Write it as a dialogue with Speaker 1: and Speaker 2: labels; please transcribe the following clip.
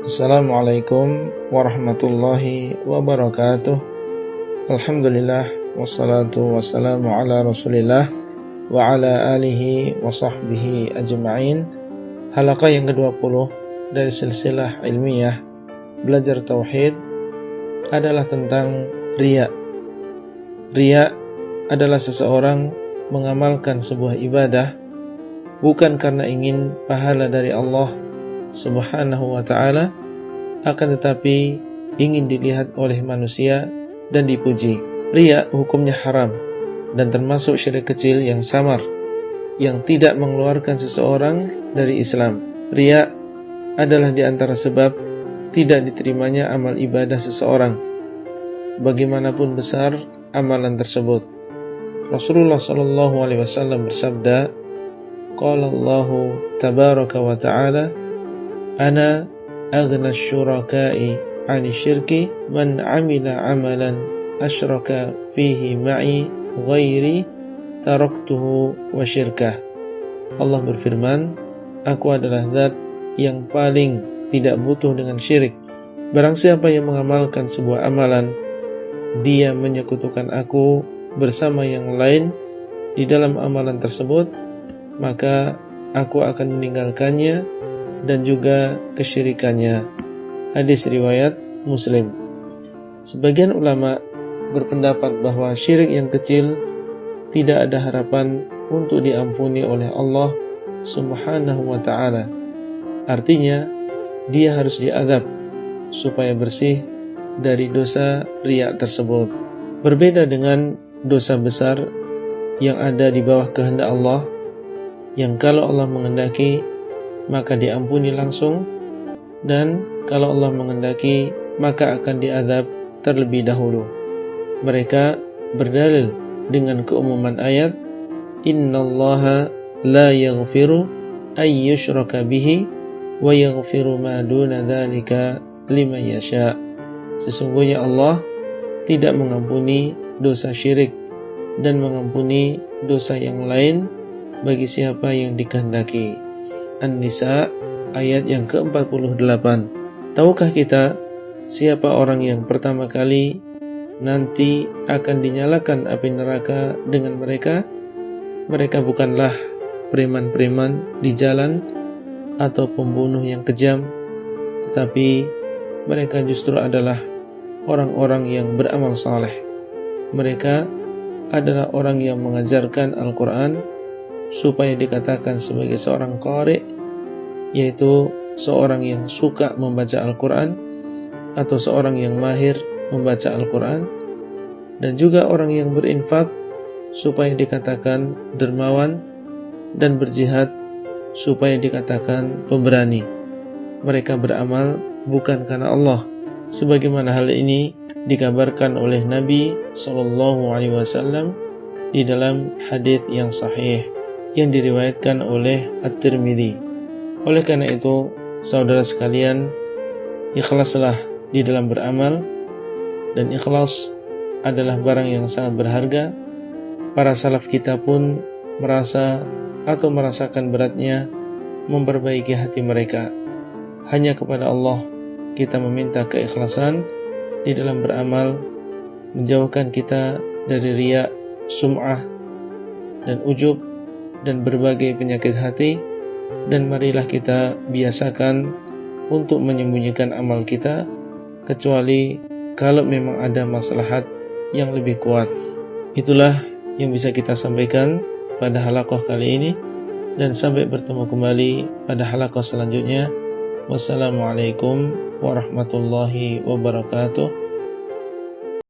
Speaker 1: Assalamualaikum warahmatullahi wabarakatuh. Alhamdulillah, wassalatu wassalamu ala rasulillah wa ala alihi wa sahbihi ajma'in. Halaqah yang ke-20 dari silsilah ilmiah belajar tauhid adalah tentang riya. Riya adalah seseorang mengamalkan sebuah ibadah bukan karena ingin pahala dari Allah Subhanahu wa ta'ala, akan tetapi ingin dilihat oleh manusia dan dipuji. Riya hukumnya haram dan termasuk syirik kecil yang samar, yang tidak mengeluarkan seseorang dari Islam. Riya adalah di antara sebab tidak diterimanya amal ibadah seseorang, bagaimanapun besar amalan tersebut. Rasulullah SAW bersabda, qala Allahu tabaraka wa ta'ala, ana aghna syuraka'i 'ani syirki man 'amila 'amalan asyraka fihi ma'i ghairi taraktuhu wa syirkah. Allah berfirman, aku adalah zat yang paling tidak butuh dengan syirik. Barang siapa yang mengamalkan sebuah amalan, dia menyekutukan aku bersama yang lain di dalam amalan tersebut, maka aku akan meninggalkannya dan juga kesyirikannya. Hadis riwayat Muslim. Sebagian ulama berpendapat bahwa syirik yang kecil tidak ada harapan untuk diampuni oleh Allah Subhanahu wa ta'ala. Artinya, dia harus diazab supaya bersih dari dosa riya tersebut. Berbeda dengan dosa besar yang ada di bawah kehendak Allah, yang kalau Allah menghendaki maka diampuni langsung, dan kalau Allah menghendaki maka akan diazab terlebih dahulu. Mereka berdalil dengan keumuman ayat, innallaha la yaghfiru ay yushraka bihi wa yaghfiru ma duna dzalika liman yasha. Sesungguhnya Allah tidak mengampuni dosa syirik dan mengampuni dosa yang lain bagi siapa yang dikehendaki. An-Nisa ayat yang ke-48. Tahukah kita siapa orang yang pertama kali nanti akan dinyalakan api neraka dengan mereka? Mereka bukanlah preman-preman di jalan atau pembunuh yang kejam, tetapi mereka justru adalah orang-orang yang beramal saleh. Mereka adalah orang yang mengajarkan Al-Quran supaya dikatakan sebagai seorang qari, yaitu seorang yang suka membaca Al-Quran atau seorang yang mahir membaca Al-Quran, dan juga orang yang berinfak supaya dikatakan dermawan, dan berjihad supaya dikatakan pemberani. Mereka beramal bukan karena Allah, sebagaimana hal ini dikabarkan oleh Nabi SAW di dalam hadis yang sahih yang diriwayatkan oleh At-Tirmidzi. Oleh karena itu, saudara sekalian, ikhlaslah di dalam beramal, dan ikhlas adalah barang yang sangat berharga. Para salaf kita pun merasa atau merasakan beratnya memperbaiki hati mereka. Hanya kepada Allah kita meminta keikhlasan di dalam beramal, menjauhkan kita dari riya, sum'ah, dan ujub, dan berbagai penyakit hati. Dan marilah kita biasakan untuk menyembunyikan amal kita, kecuali kalau memang ada maslahat yang lebih kuat. Itulah yang bisa kita sampaikan pada halaqah kali ini, dan sampai bertemu kembali pada halaqah selanjutnya. Wassalamualaikum warahmatullahi wabarakatuh.